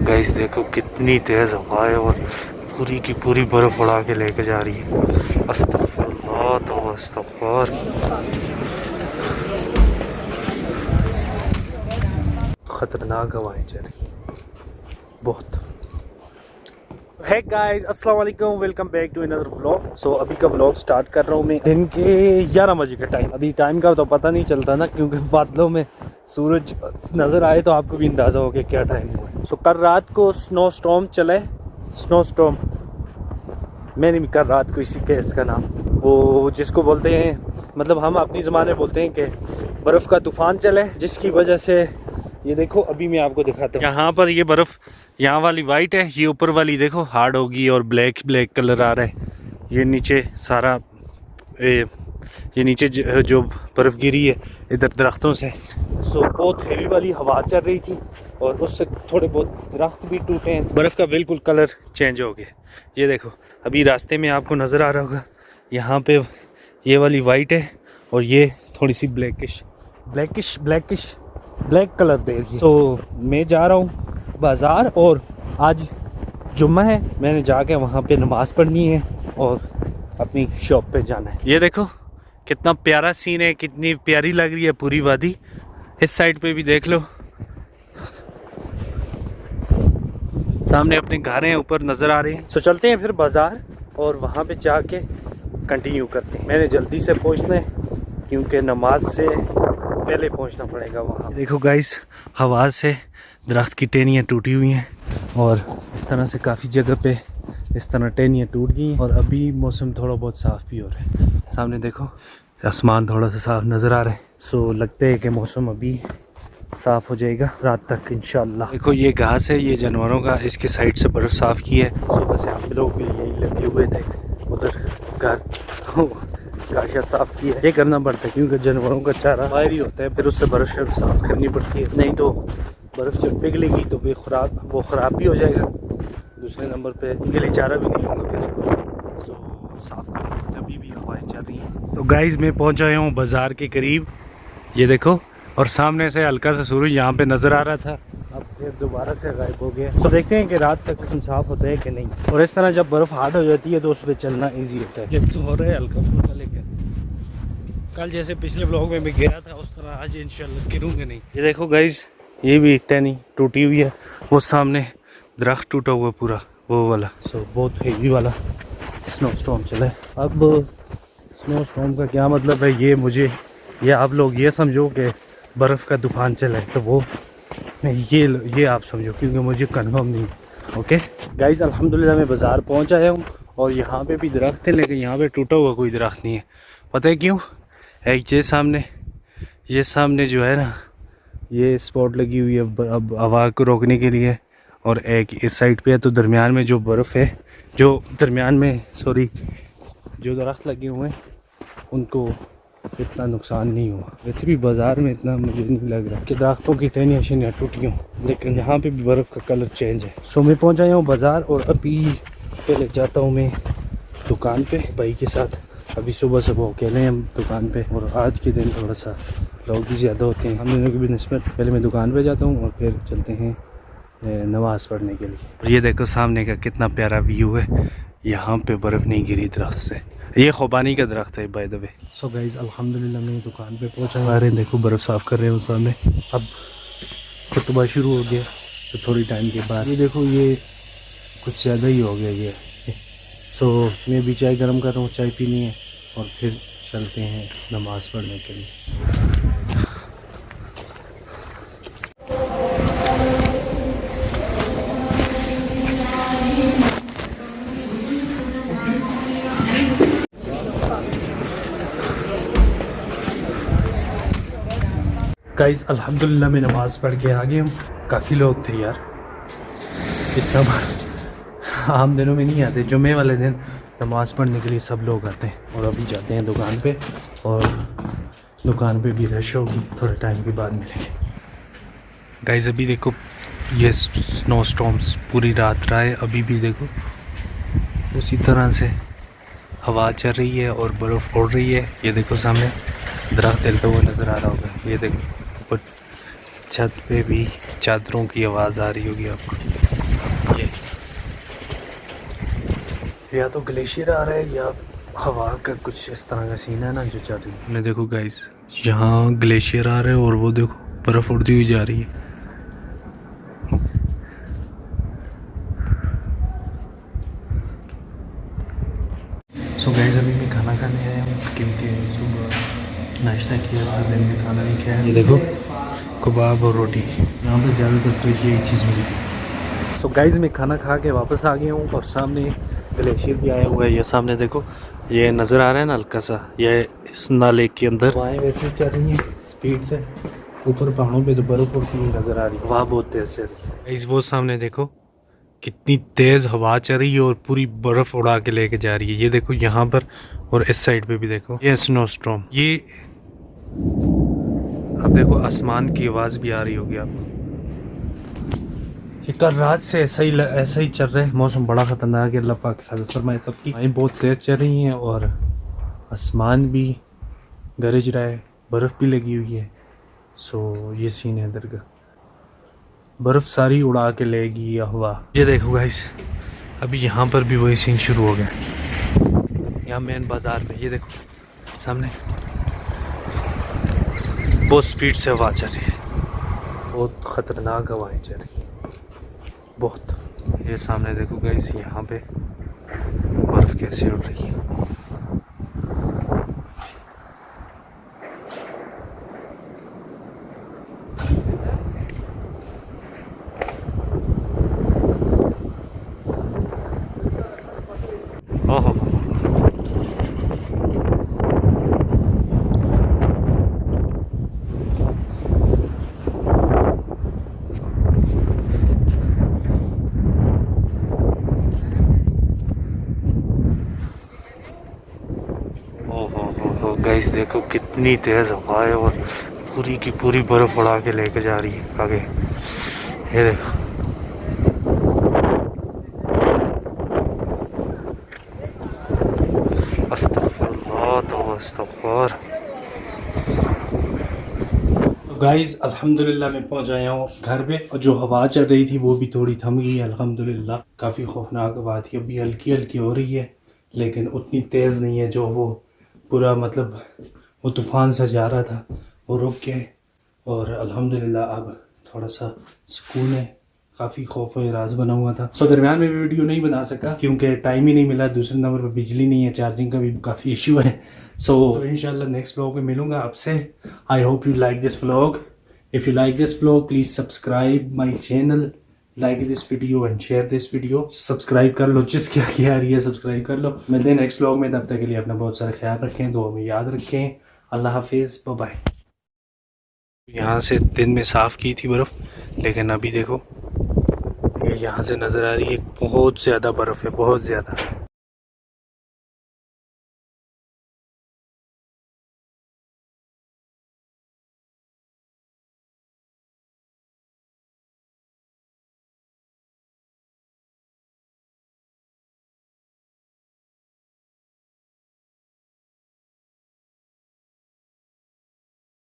Guys देखो कितनी तेज हवा है और पूरी की पूरी बर्फ उड़ा के लेके जा रही है। अस्तगफुरुल्लाह तो अस्तगफुर। खतरनाक हवाएं चल रही बहुत। हे गाइस अस्सलाम वालेकुम, welcome back to another vlog. So अभी का व्लॉग स्टार्ट कर रहा हूँ मैं दिन के 11 बजे का टाइम। अभी टाइम का तो पता नहीं चलता ना, क्योंकि बादलों में सूरज नज़र आए तो आपको भी अंदाज़ा हो गया क्या टाइम हुआ। सो कल रात को स्नो स्टॉर्म चले। स्नो स्टॉर्म मैंने भी कल रात को इसी के इसका नाम वो जिसको बोलते हैं, मतलब हम अपनी ज़बान में बोलते हैं कि बर्फ़ का तूफ़ान चले, जिसकी वजह से ये देखो अभी मैं आपको दिखाता हूँ। यहाँ पर ये बर्फ़ यहाँ वाली वाइट है, ये ऊपर वाली देखो हार्ड होगी और ब्लैक ब्लैक कलर आ रहा है। ये नीचे सारा ये नीचे जो बर्फ़ गिरी है इधर दरख्तों से। सो बहुत हेवी वाली हवा चल रही थी और उससे थोड़े बहुत दरख्त भी टूटे हैं। बर्फ़ का बिल्कुल कलर चेंज हो गया। ये देखो अभी रास्ते में आपको नज़र आ रहा होगा, यहाँ पे ये वाली वाइट है और ये थोड़ी सी ब्लैक कलर दे रही है। सो मैं जा रहा हूँ बाज़ार और आज जुम्मा है, मैंने जाके वहाँ पे नमाज़ पढ़नी है और अपनी शॉप पे जाना है। ये देखो कितना प्यारा सीन है, कितनी प्यारी लग रही है पूरी वादी। इस साइड पे भी देख लो, सामने अपने घरें ऊपर नज़र आ रहे हैं। सो चलते हैं फिर बाज़ार और वहाँ पे जाके कंटिन्यू करते हैं। मैंने जल्दी से पहुँचना है क्योंकि नमाज से पहले पहुँचना पड़ेगा वहाँ। देखो गाइस हवा से दरख्त की टहनियाँ टूटी हुई हैं और इस तरह से काफ़ी जगह पे इस तरह टहनियाँ टूट गई हैं और अभी मौसम थोड़ा बहुत साफ़ भी हो रहा है। सामने देखो आसमान थोड़ा सा साफ़ नज़र आ रहा है। सो लगता है कि मौसम अभी साफ़ हो जाएगा रात तक इंशाल्लाह। देखो ये घास है, ये जानवरों का, इसके साइड से बर्फ़ साफ़ की है। सुबह से हम लोग भी यही लगे हुए थे, उधर घर गाशिया साफ़ की है। ये करना पड़ता है क्योंकि जानवरों का चारा बाहर ही होता है, फिर उससे बर्फ़ साफ़ करनी पड़ती है, नहीं तो बर्फ़ जब पिघलेगी तो फिर वो ख़राब भी हो जाएगा। दूसरे नंबर पे उनके लिए चारा भी नहीं होगा फिर। सो साफ़ करना, अभी भी हवाएं चल रही हैं। तो गाइस मैं पहुंच आया हूँ बाज़ार के करीब। ये देखो और सामने से हल्का सा सूरज यहाँ पे नज़र आ रहा था, अब फिर दोबारा से गायब हो गया। तो देखते हैं कि रात तक मौसम साफ़ होता है कि नहीं। और इस तरह जब बर्फ़ हार्ड हो जाती है तो उस पर चलना ईजी होता है। जब तो हो रहा है हल्का फुल्का, लेकिन कल जैसे पिछले ब्लॉग में मैं गिरा था उस तरह आज इंशाल्लाह गिरूँगा नहीं। ये देखो गाइस ये भी टहनी टूटी हुई है, वो सामने दरख्त टूटा हुआ पूरा वो वाला। सो बहुत हेवी वाला स्नो स्टॉर्म चला है। अब स्नो स्टॉर्म का क्या मतलब है ये आप लोग ये समझो कि बर्फ़ का तूफ़ान चला है, तो वो ये आप समझो, क्योंकि मुझे कन्फर्म नहीं। ओके गाइस अल्हम्दुलिल्लाह मैं बाज़ार पहुंच आया हूँ और यहाँ पे भी दरख्त है, लेकिन यहाँ पे टूटा हुआ कोई दरख्त नहीं है। पता है क्यों? एक ये सामने जो है ना, ये स्पॉट लगी हुई है अब हवा को रोकने के लिए, और एक इस साइड पे है। तो दरमियान में जो बर्फ़ है, जो दरख्त लगे हुए हैं उनको इतना नुकसान नहीं हुआ। वैसे भी बाज़ार में इतना मुझे नहीं लग रहा कि दरख्तों की टहनियाँ शनियाँ टूटी हों, लेकिन यहाँ पे भी बर्फ़ का कलर चेंज है। सो मैं पहुँच आया हूँ बाज़ार और अभी पहले जाता हूँ मैं दुकान पे भाई के साथ। अभी सुबह अकेले हैं हम दुकान पे और आज के दिन थोड़ा सा लोग भी ज़्यादा होते हैं हम दोनों के बिजनेस में। पहले मैं दुकान पे जाता हूँ और फिर चलते हैं नमाज़ पढ़ने के लिए। और ये देखो सामने का कितना प्यारा व्यू है, यहाँ पे बर्फ़ नहीं गिरी दरख्त से। ये खुबानी का दरख्त है by the way. So guys अल्हम्दुलिल्लाह मैं दुकान पे पहुँचा आ रहे हैं, देखो बर्फ़ साफ़ कर रहे हैं सामने। अब खुतबा शुरू हो गया तो थोड़ी टाइम के बाद ये देखो ये कुछ ज़्यादा ही हो गया ये। सो मैं भी चाय गर्म कर रहा हूँ, चाय पीनी है और फिर चलते हैं नमाज़ पढ़ने के लिए। गाइस अल्हम्दुलिल्लाह मैं नमाज़ पढ़ के आ गया हूँ। काफ़ी लोग थे यार, इतना आम दिनों में नहीं आते, जुम्मे वाले दिन नमाज़ पढ़ने के लिए सब लोग आते हैं। और अभी जाते हैं दुकान पे और दुकान पे भी रश होगी, थोड़े टाइम के बाद मिलेंगे। गाइस अभी देखो ये स्नो स्टॉर्म्स पूरी रात रहा है, अभी भी देखो उसी तरह से हवा चल रही है और बर्फ़ उड़ रही है। ये देखो सामने दरख्त हिलता हुआ नज़र आ रहा होगा। ये देखो ऊपर छत पे भी चादरों की आवाज़ आ रही होगी आपको। ये या तो ग्लेशियर आ रहा है या हवा का कुछ इस तरह का सीन है ना जो चल रही है। देखो गाइस, यहाँ ग्लेशियर आ रहा है और वो देखो बर्फ़ उड़ती हुई जा रही है। सो गाइस, अभी मैं खाना खाने आया हूँ क्योंकि सुबह नाश्ता किया था, दिन में खाना नहीं खाया। ये देखो कबाब और रोटी, यहाँ पर ज़्यादातर फ्रिज यही चीज़ मिलती। सो गाइस, मैं खाना खा के वापस आ गया हूँ और सामने ग्लेशियर भी आया हुआ है। ये सामने देखो, ये नज़र आ रहा है ना हल्का सा, ये इस नाले के अंदर हवाएं वैसे चल रही हैं स्पीड से। ऊपर पहाड़ों पे तो बर्फ़ उड़ती हुई नज़र आ रही है, हवा बहुत तेज़ चल रही है। इस वो सामने देखो कितनी तेज़ हवा चल रही है और पूरी बर्फ़ उड़ा के लेके जा रही है। ये देखो यहाँ पर और इस साइड पे भी देखो, ये स्नो स्टॉर्म। ये अब देखो आसमान की आवाज़ भी आ रही होगी आपको। ये कल रात से ऐसा ही चल रहा है। मौसम बड़ा ख़तरनाक है। अल्लाह पाक हिफाज़त फरमाए सबकी। हवाएं बहुत तेज़ चल रही हैं और आसमान भी गरज रहा है, बर्फ़ भी लगी हुई है। सो ये सीन है इधर का, बर्फ़ सारी उड़ा के लेगी या हवा। ये देखो गाइस, अभी यहाँ पर भी वही सीन शुरू हो गया। यहाँ मेन बाज़ार में ये देखो सामने बहुत स्पीड से हवा चल रही है, बहुत ख़तरनाक हवाएं चल रही है बहुत। ये सामने देखो गाइस, यहाँ पे बर्फ़ कैसे उड़ रही है। ओहो, गाइस देखो कितनी तेज़ हवा है और पूरी की पूरी बर्फ़ उड़ा के लेके जा रही है आगे। ये देखो, अस्तग़फुरुल्लाह तो अस्तग़फुर। गाइस अल्हम्दुलिल्लाह मैं पहुंच आया हूँ घर पे और जो हवा चल रही थी वो भी थोड़ी थम गई है अल्हम्दुलिल्लाह। काफ़ी खौफनाक हवा थी, अभी हल्की हल्की हो रही है लेकिन उतनी तेज़ नहीं है जो वो पूरा मतलब वो तूफ़ान सा जा रहा था वो रुक गया है और अल्हम्दुलिल्लाह अब थोड़ा सा सुकून है। काफ़ी खौफ व राज बना हुआ था। सो दरमियान में वीडियो नहीं बना सका क्योंकि टाइम ही नहीं मिला, दूसरे नंबर पर बिजली नहीं है, चार्जिंग का भी काफ़ी इशू है। सो इंशाल्लाह नेक्स्ट व्लॉग में मिलूंगा आपसे। I hope you like this vlog. If you like this vlog please subscribe my channel, like this video and share this video. Subscribe कर लो, जिस क्या आ रही है सब्सक्राइब कर लो। मिलते हैं नेक्स्ट व्लॉग में, तब तक के लिए अपना बहुत सारा ख्याल रखें, दुआ में याद रखें। अल्लाह हाफिज़, बाय बाय। यहाँ से दिन में साफ़ की थी बर्फ़, लेकिन अभी देखो ये यहाँ से नज़र आ रही है बहुत ज़्यादा बर्फ़ है, बहुत ज़्यादा।